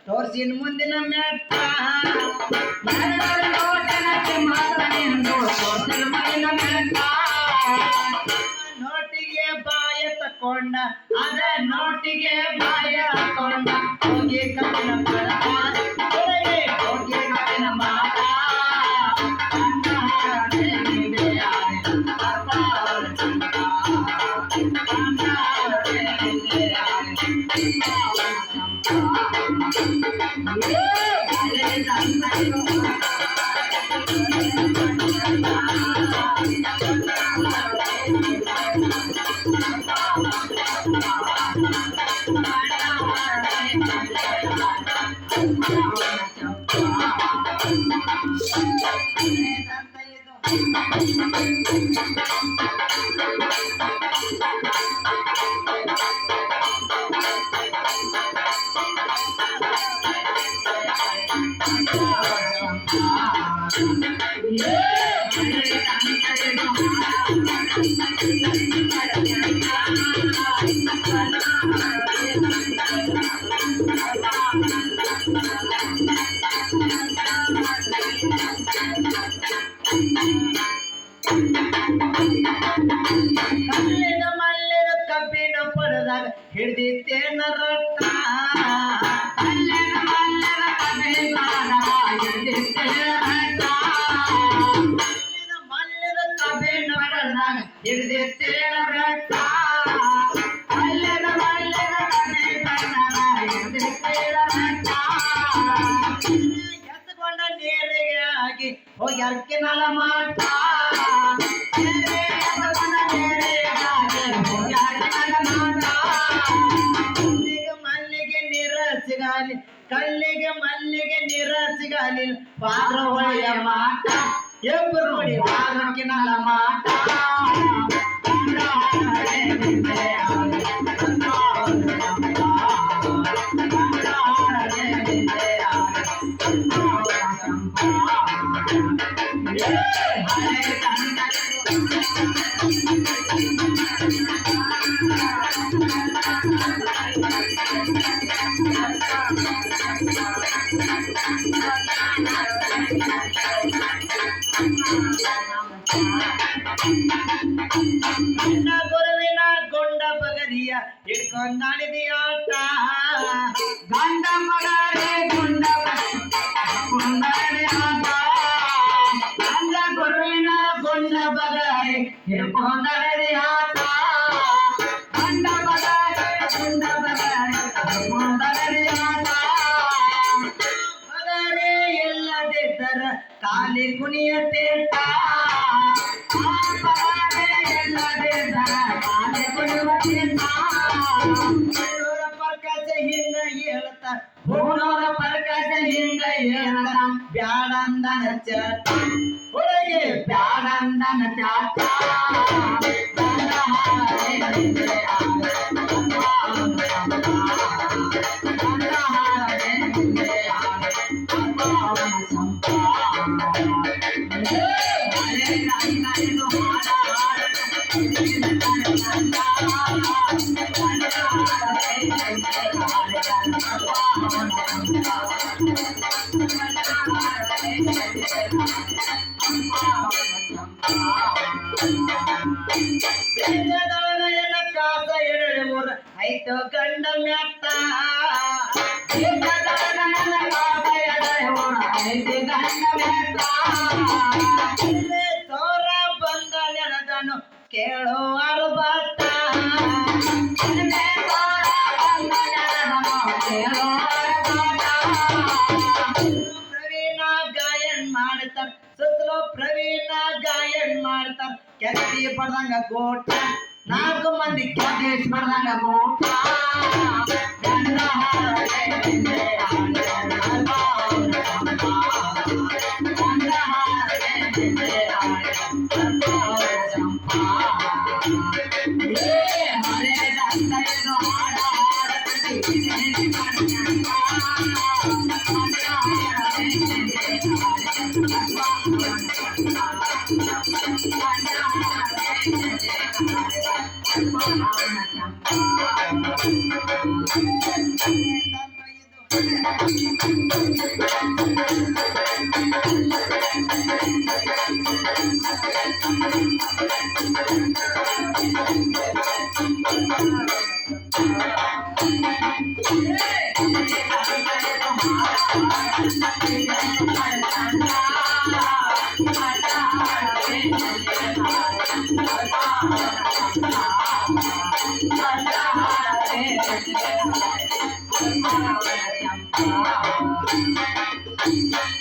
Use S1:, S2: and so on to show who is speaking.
S1: ತೋರ್ಸಿನ ಮುಂದಿನ ಮೆಟ್ಟ ನೋಟನಕ್ಕೆ ಮಾತ್ರ ನಿಂದು ತೋರ್ಸಿನ ಮುಂದಿನ ಮೆಟ್ಟ ನೋಟಿಗೆ ಬಾಯ ತಕೊಂಡ ಅದ ನೋಟಿಗೆ ಬಾಯ ತಕೊಂಡ ಹೋಗಿ ಕಣ್ಣಿನ ಪಡಕ ಹೋಗಿ ಕಣ್ಣಿನ ಮಾತ ಮಲ್ಲೆದ ಕಬ್ಬಿನ ಪಡದಾಗ ಹಿಡಿದಿತ್ತೇನ ರೊಟ್ಟ ಮಲ್ಲೆದ ಕಬ್ಬಿನ ಪಡದಾಗ ಹಿಡಿದಿತ್ತೇನ ರೊಟ್ಟ ಎತ್ತುಕೊಂಡ ನೀರಿಗೆ ಆಗಿ ಹೋಗಿ ಅರ್ಕಿನಲ ಮಾಟ ಕಲ್ಲಿಗೆ ಮಲ್ಲಿಗೆ ನೀರ ಸಿಗಲಿ ಪಾತ್ರ ಹೊಳೆಯ ಮಾಟ ಎಬ್ಬರು ನೋಡಿ ಪಾತ್ರಕ್ಕಿನಲ ಮಾಟ ಗುರುವಿನ ಗೊಂಡ ಬಗರಿಯ ಹಿಡ್ಕೊಂಡಾಡಿದಿ ಆಟ ಗಂಡ ಮಗರೇ ಗೊಂಡ ಆಟ ಗಂಡ ಗುರುವಿನ ಗೊಂಡ ಬಗರೆ ಹಿಡ್ಕೊಂಡಾಡಿದಿ ಆಟ ಗಂಡ ಮಗರೇ ಗೊಂಡ ಬಗರೆ ಹಿಡ್ಕೊಂಡಾಡಿದಿ ಆಟ ಬಗರೆ ಎಲ್ಲದಿದ್ದರ ಕಾಲಿ ಕುಣಿಯ ತೇಟ ಪ್ರಕಾಶ ಹಿಂಗ ಹೇಳ್ತ ಬ್ಯಾಡಂದನ ಚಾಟ ಹೊರಗೆ ಬ್ಯಾಡಂದನ ಚಾಟ ಐದು ಗಂಡ ಮ್ಯಾಟ ಐದು ಗಂಡ ಮ್ಯಾಟ ಕೆತ್ತಿ ಪಡ್ದಂಗ ಕೋಟ 4 ಮಂದಿ ಕ್ಯಾದೇಶ್ ಪಡ್ದಂಗ ಕೋಟ ಗಂಧ ಹಾರದೆ ನಿಂದೆ ಹಾಡೆ ಗಂಧ ಹಾರದೆ ನಿಂದೆ ಹಾಡೆ ಚಂಪಾ ಹರೇ ದಂಡೆಯನ್ನು ಹಾಡ ಹಾಡತಿ Thank you.